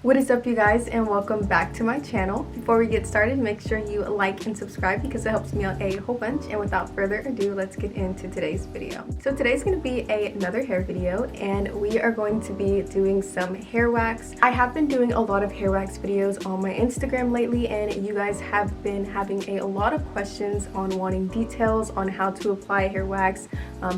What is up, you guys, and welcome back to my channel. Before we get started, make sure you like and subscribe because it helps me out a whole bunch. And without further ado, let's get into today's video. So today's going to be another hair video, and we are going to be doing some hair wax. I have been doing a lot of hair wax videos on my Instagram lately, and you guys have been having a lot of questions on wanting details on how to apply hair wax,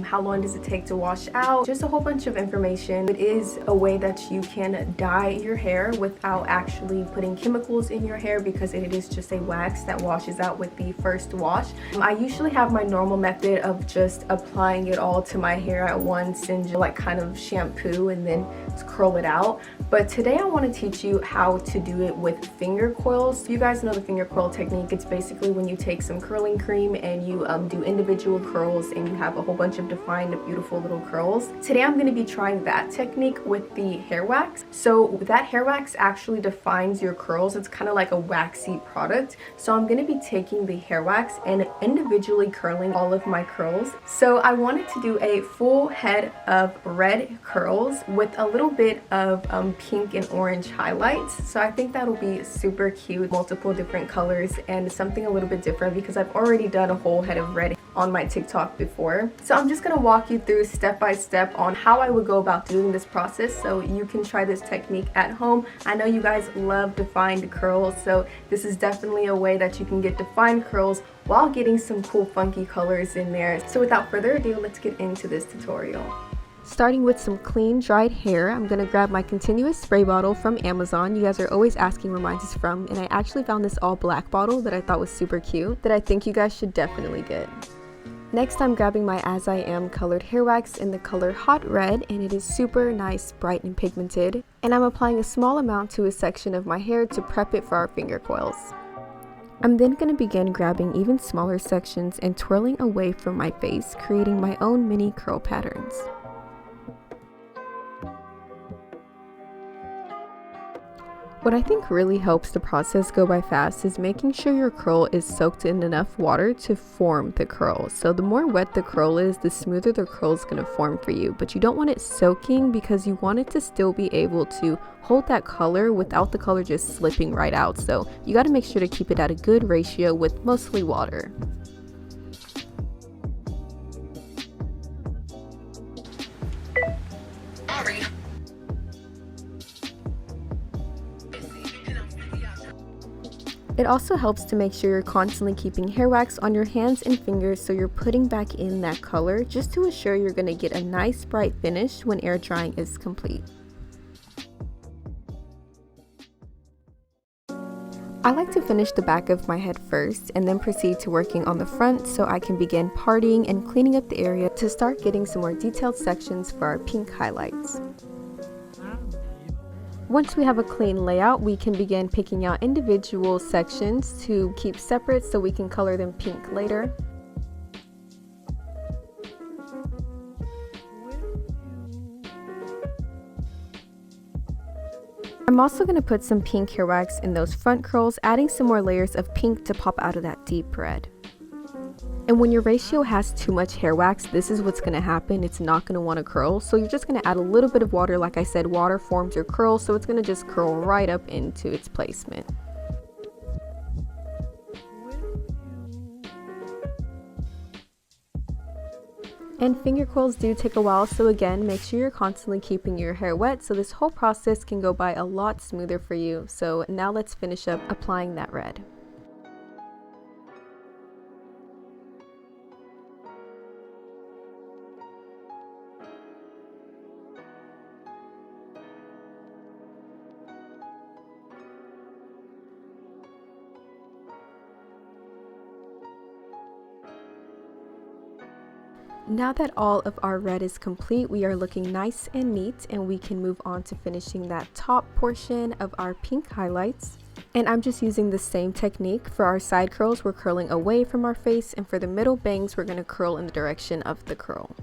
how long does it take to wash out, just a whole bunch of information. It is a way that you can dye your hair without actually putting chemicals in your hair because it is just a wax that washes out with the first wash. I usually have my normal method of just applying it all to my hair at once and just like kind of shampoo and then curl it out. But today I want to teach you how to do it with finger coils. You guys know the finger coil technique. It's basically when you take some curling cream and you do individual curls and you have a whole bunch of defined beautiful little curls. Today I'm going to be trying that technique with the hair wax. So that hair wax actually defines your curls. It's kind of like a waxy product. So I'm going to be taking the hair wax and individually curling all of my curls. So I wanted to do a full head of red curls with a little bit of pink and orange highlights. So I think that'll be super cute, multiple different colors and something a little bit different because I've already done a whole head of red on my TikTok before. So I'm just going to walk you through step by step on how I would go about doing this process so you can try this technique at home. I know you guys love defined curls, so this is definitely a way that you can get defined curls while getting some cool funky colors in there. So without further ado, let's get into this tutorial. Starting with some clean dried hair, I'm going to grab my continuous spray bottle from Amazon. You guys are always asking where mine is from, and I actually found this all black bottle that I thought was super cute that I think you guys should definitely get. Next, I'm grabbing my As I Am colored hair wax in the color Hot Red, and it is super nice, bright, and pigmented. And I'm applying a small amount to a section of my hair to prep it for our finger coils. I'm then going to begin grabbing even smaller sections and twirling away from my face, creating my own mini curl patterns. What I think really helps the process go by fast is making sure your curl is soaked in enough water to form the curl. So the more wet the curl is, the smoother the curl is going to form for you. But you don't want it soaking because you want it to still be able to hold that color without the color just slipping right out. So you got to make sure to keep it at a good ratio with mostly water. It also helps to make sure you're constantly keeping hair wax on your hands and fingers so you're putting back in that color just to assure you're going to get a nice bright finish when air drying is complete. I like to finish the back of my head first and then proceed to working on the front so I can begin parting and cleaning up the area to start getting some more detailed sections for our pink highlights. Once we have a clean layout, we can begin picking out individual sections to keep separate so we can color them pink later. I'm also going to put some pink hair wax in those front curls, adding some more layers of pink to pop out of that deep red. And when your ratio has too much hair wax, this is what's going to happen. It's not going to want to curl. So you're just going to add a little bit of water. Like I said, water forms your curl, so it's going to just curl right up into its placement. And finger coils do take a while, so again, make sure you're constantly keeping your hair wet so this whole process can go by a lot smoother for you. So now let's finish up applying that red. Now that all of our red is complete, we are looking nice and neat, and we can move on to finishing that top portion of our pink highlights. And I'm just using the same technique. For our side curls, we're curling away from our face, and for the middle bangs, we're going to curl in the direction of the curl.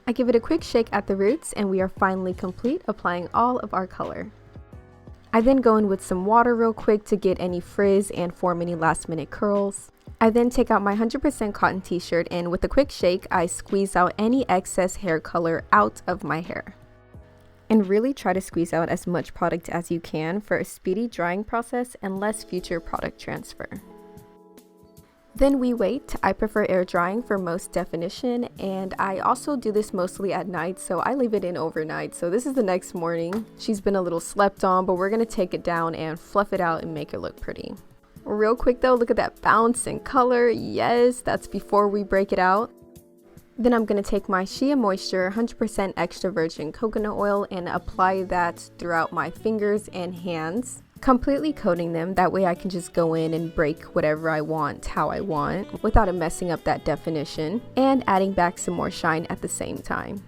I give it a quick shake at the roots, and we are finally complete applying all of our color. I then go in with some water real quick to get any frizz and form any last minute curls. I then take out my 100% cotton t-shirt, and with a quick shake, I squeeze out any excess hair color out of my hair. and really try to squeeze out as much product as you can for a speedy drying process and less future product transfer. Then we wait. I prefer air drying for most definition, and I also do this mostly at night, so I leave it in overnight. So this is the next morning. She's been a little slept on, but we're gonna take it down and fluff it out and make it look pretty. Real quick though, look at that bounce and color. Yes, that's before we break it out. Then I'm going to take my Shea Moisture 100% extra virgin coconut oil and apply that throughout my fingers and hands, completely coating them. That way I can just go in and break whatever I want, how I want, without it messing up that definition, and adding back some more shine at the same time.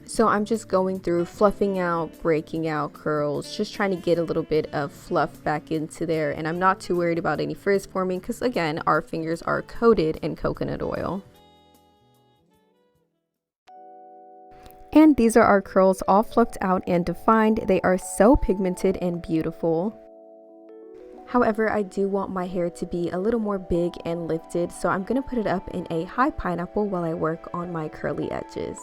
So I'm just going through fluffing out, breaking out curls, just trying to get a little bit of fluff back into there. And I'm not too worried about any frizz forming because, again, our fingers are coated in coconut oil. And these are our curls all fluffed out and defined. They are so pigmented and beautiful. However, I do want my hair to be a little more big and lifted, so I'm going to put it up in a high pineapple while I work on my curly edges.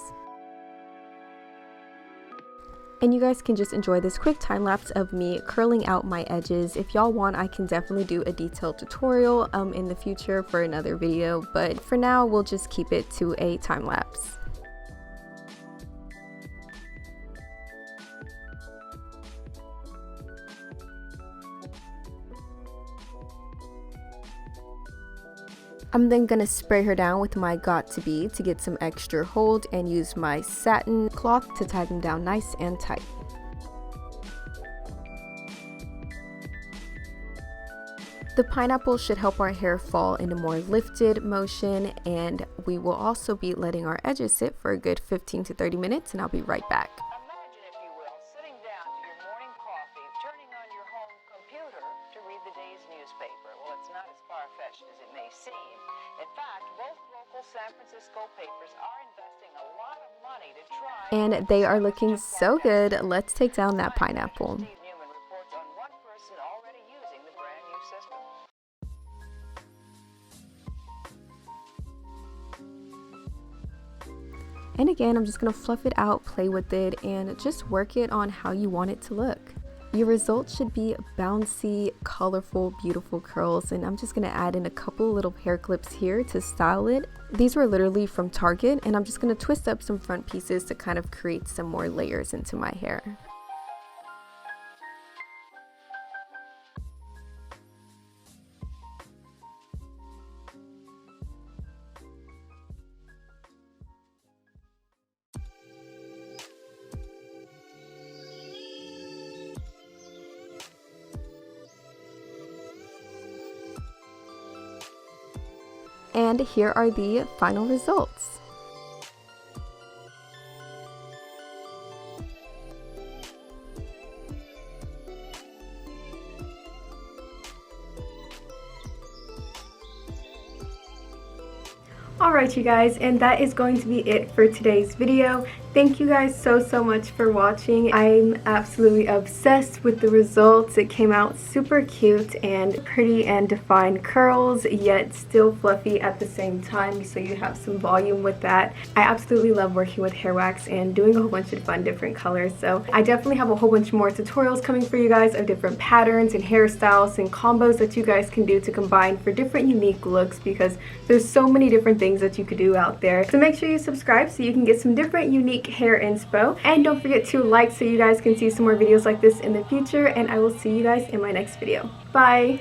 And you guys can just enjoy this quick time lapse of me curling out my edges. If y'all want, I can definitely do a detailed tutorial in the future for another video, but for now we'll just keep it to a time lapse. I'm then going to spray her down with my Got2b to get some extra hold and use my satin cloth to tie them down nice and tight. The pineapple should help our hair fall in a more lifted motion, and we will also be letting our edges sit for a good 15 to 30 minutes, and I'll be right back. Imagine, if you will, sitting down to your morning coffee, turning on your home computer to read the day's newspaper. Well, it's not as far-fetched as it may seem. In fact, both local San Francisco papers are investing a lot of money to try. And they are looking so good. Let's take down that pineapple. Steve Newman reports on one person already using the brand new system. And again, I'm just going to fluff it out, play with it, and just work it on how you want it to look. Your results should be bouncy, colorful, beautiful curls, and I'm just going to add in a couple little hair clips here to style it. These were literally from Target, and I'm just going to twist up some front pieces to kind of create some more layers into my hair. And here are the final results. Alright you guys, and that is going to be it for today's video. Thank you guys so much for watching. I'm absolutely obsessed with the results. It came out super cute and pretty and defined curls, yet still fluffy at the same time, so you have some volume with that. I absolutely love working with hair wax and doing a whole bunch of fun different colors, so I definitely have a whole bunch more tutorials coming for you guys of different patterns and hairstyles and combos that you guys can do to combine for different unique looks, because there's so many different things that you could do out there. So make sure you subscribe so you can get some different unique hair inspo, and don't forget to like so you guys can see some more videos like this in the future, and I will see you guys in my next video. Bye!